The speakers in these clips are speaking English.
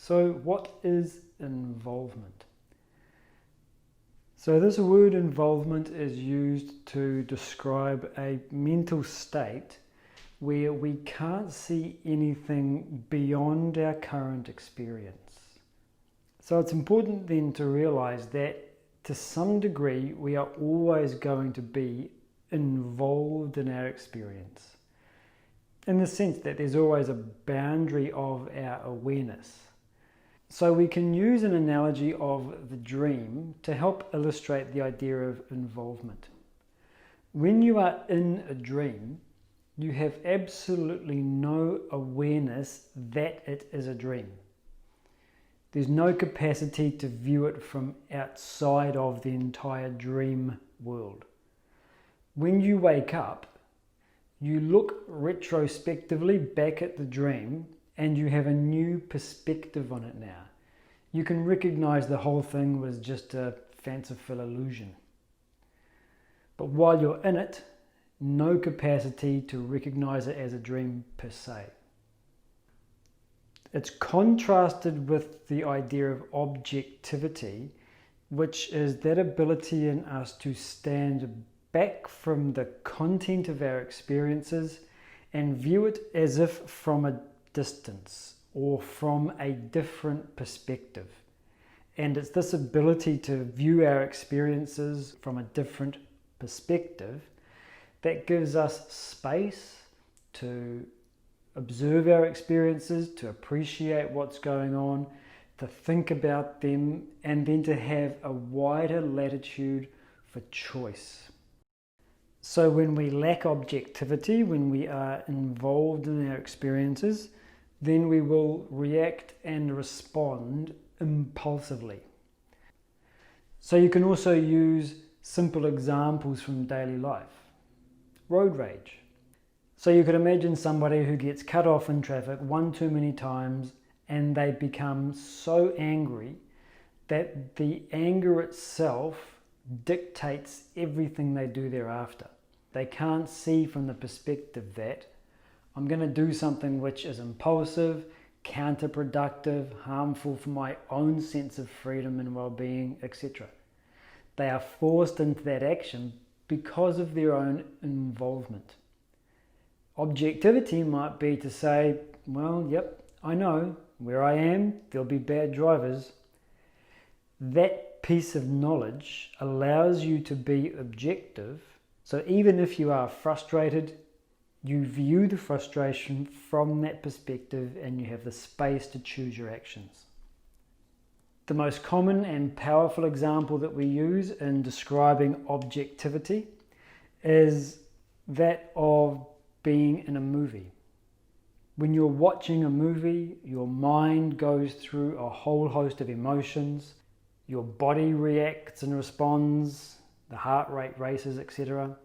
So what is involvement? So this word involvement is used to describe a mental state where we can't see anything beyond our current experience. So it's important then to realize that to some degree we are always going to be involved in our experience, in the sense that there's always a boundary of our awareness. So we can use an analogy of the dream to help illustrate the idea of involvement. When you are in a dream, you have absolutely no awareness that it is a dream. There's no capacity to view it from outside of the entire dream world. When you wake up, you look retrospectively back at the dream and you have a new perspective on it now. You can recognize the whole thing was just a fanciful illusion. But while you're in it, no capacity to recognize it as a dream per se. It's contrasted with the idea of objectivity, which is that ability in us to stand back from the content of our experiences and view it as if from a distance or from a different perspective. And it's this ability to view our experiences from a different perspective that gives us space to observe our experiences, to appreciate what's going on, to think about them, and then to have a wider latitude for choice. So when we lack objectivity, when we are involved in our experiences, then we will react and respond impulsively. So you can also use simple examples from daily life. Road rage. So you could imagine somebody who gets cut off in traffic one too many times and they become so angry that the anger itself dictates everything they do thereafter. They can't see from the perspective that I'm going to do something which is impulsive, counterproductive, harmful for my own sense of freedom and well-being, etc. They are forced into that action because of their own involvement. Objectivity might be to say, well, yep, I know where I am, there'll be bad drivers. That piece of knowledge allows you to be objective. So even if you are frustrated, you view the frustration from that perspective and you have the space to choose your actions. The most common and powerful example that we use in describing objectivity is that of being in a movie. When you're watching a movie, your mind goes through a whole host of emotions, your body reacts and responds, the heart rate races, etc.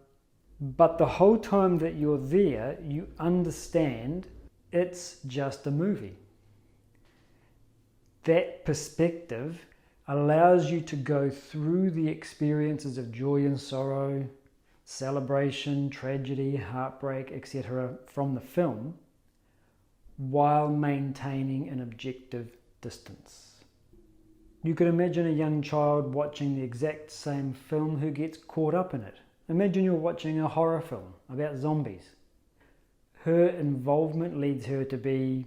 But the whole time that you're there, you understand it's just a movie. That perspective allows you to go through the experiences of joy and sorrow, celebration, tragedy, heartbreak, etc. from the film, while maintaining an objective distance. You could imagine a young child watching the exact same film who gets caught up in it. Imagine you're watching a horror film about zombies. Her involvement leads her to be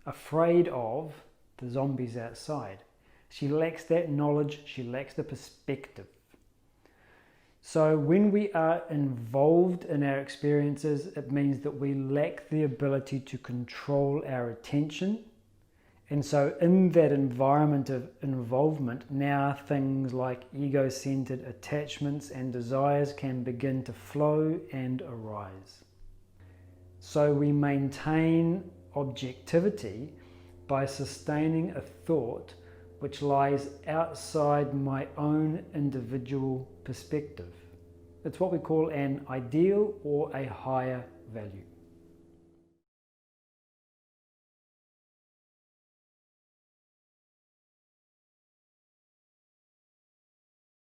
afraid of the zombies outside. She lacks that knowledge, she lacks the perspective. So when we are involved in our experiences, it means that we lack the ability to control our attention. And so in that environment of involvement, now things like ego-centered attachments and desires can begin to flow and arise. So we maintain objectivity by sustaining a thought which lies outside my own individual perspective. It's what we call an ideal or a higher value.